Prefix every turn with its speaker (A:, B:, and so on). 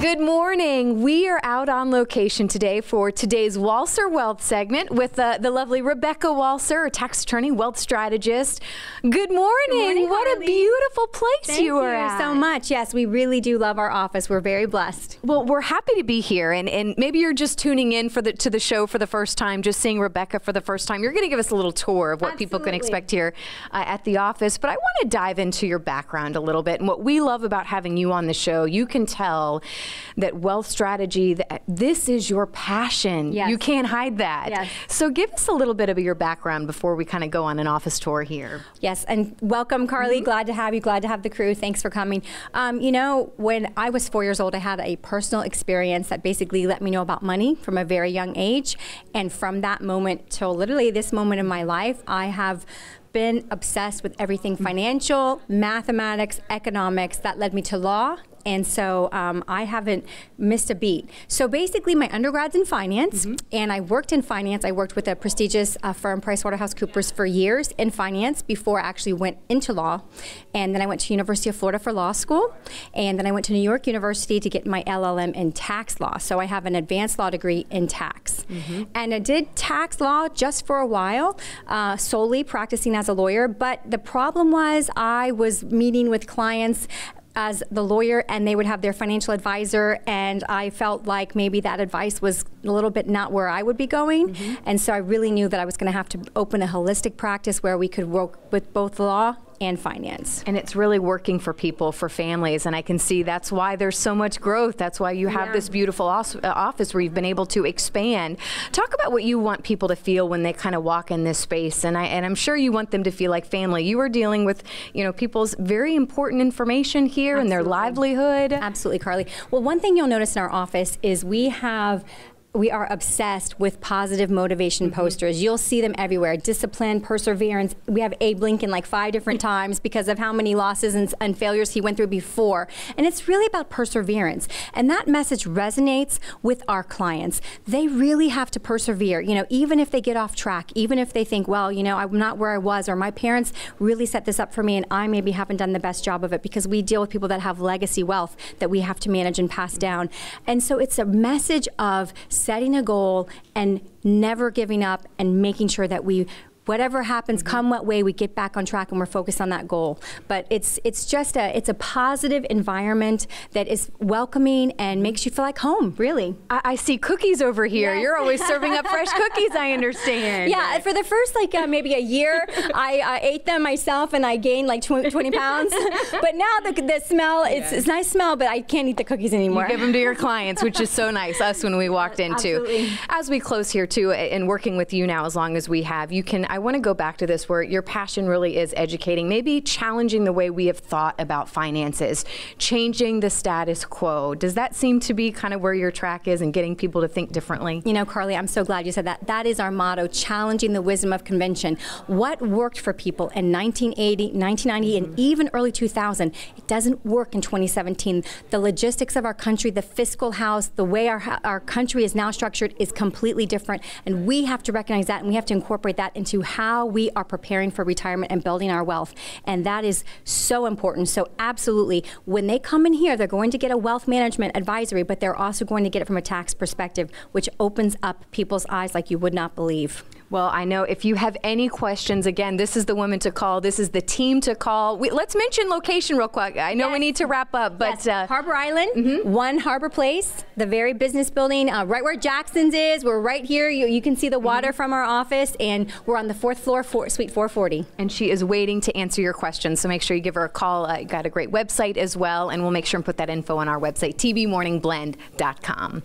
A: Good morning. We are out on location today for today's Walser Wealth segment with the lovely Rebecca Walser, a tax attorney, wealth strategist. Good morning.
B: Good morning,
A: what
B: Carly.
A: a beautiful place you are at.
B: Thank you so much. Yes, we really do love our office. We're very blessed.
A: Well, we're happy to be here, and maybe you're just tuning in to the show for the first time, just seeing Rebecca for the first time. You're going to give us a little tour of what people can expect here at the office, but I want to dive into your background a little bit, and what we love about having you on the show. You can tell that wealth strategy, this is your passion.
B: Yes.
A: You can't hide that.
B: Yes.
A: So give us a little bit of your background before we kind of go on an office tour here.
B: Yes, and welcome, Carly. Glad to have you. Glad to have the crew. Thanks for coming. You know, when I was 4 years old, I had a personal experience that basically let me know about money from a very young age. And from that moment till literally this moment in my life, I have been obsessed with everything financial, mathematics, economics. That led me to law. And so I haven't missed a beat. So basically my undergrad's in finance, and I worked in finance. I worked with a prestigious firm, PricewaterhouseCoopers, for years in finance before I actually went into law. And then I went to University of Florida for law school. And then I went to New York University to get my LLM in tax law. So I have an advanced law degree in tax. And I did tax law just for a while, solely practicing as a lawyer. But the problem was I was meeting with clients as the lawyer, and they would have their financial advisor, and I felt like maybe that advice was a little bit not where I would be going. And so I really knew that I was going to have to open a holistic practice where we could work with both law and finance. And
A: it's really working for people, for families, and I can see that's why there's so much growth. That's why you have this beautiful office where you've been able to expand. Talk about what you want people to feel when they kind of walk in this space, and I'm sure you want them to feel like family. You are dealing with, you know, people's very important information here and their livelihood.
B: Absolutely, Carly. Well, one thing you'll notice in our office is we are obsessed with positive motivation posters. You'll see them everywhere. Discipline, perseverance. We have Abe Lincoln like 5 different times because of how many losses and failures he went through before. And it's really about perseverance. And that message resonates with our clients. They really have to persevere. You know, even if they get off track, even if they think, well, you know, I'm not where I was, or my parents really set this up for me and I maybe haven't done the best job of it, because we deal with people that have legacy wealth that we have to manage and pass down. And so it's a message of setting a goal and never giving up and making sure that whatever happens, come what way, we get back on track and we're focused on that goal. But it's a positive environment that is welcoming and makes you feel like home, really.
A: I see cookies over here. Yes. You're always serving up fresh cookies, I understand.
B: Yeah, for the first maybe a year, I ate them myself and I gained like 20 pounds. But now the smell, it's a nice smell, but I can't eat the cookies anymore.
A: You give them to your clients, which is so nice, us when we walked in too.
B: Absolutely.
A: As we close here too, and working with you now as long as we have, I want to go back to this where your passion really is educating, maybe challenging the way we have thought about finances, changing the status quo. Does that seem to be kind of where your track is and getting people to think differently?
B: You know, Carly, I'm so glad you said that. That is our motto, challenging the wisdom of convention. What worked for people in 1980, 1990, and even early 2000, it doesn't work in 2017. The logistics of our country, the fiscal house, the way our country is now structured is completely different, and we have to recognize that, and we have to incorporate that into how we are preparing for retirement and building our wealth. And that is so important. So absolutely, when they come in here, they're going to get a wealth management advisory, but they're also going to get it from a tax perspective, which opens up people's eyes like you would not believe.
A: Well, I know if you have any questions, again, this is the woman to call. This is the team to call. Let's mention location real quick. I know we need to wrap up, but
B: Harbor Island, 1 Harbor Place, the very business building, right where Jackson's is. We're right here. You can see the water from our office, and we're on the 4th floor, Suite 440.
A: And she is waiting to answer your questions, so make sure you give her a call. Got a great website as well, and we'll make sure and put that info on our website, tvmorningblend.com.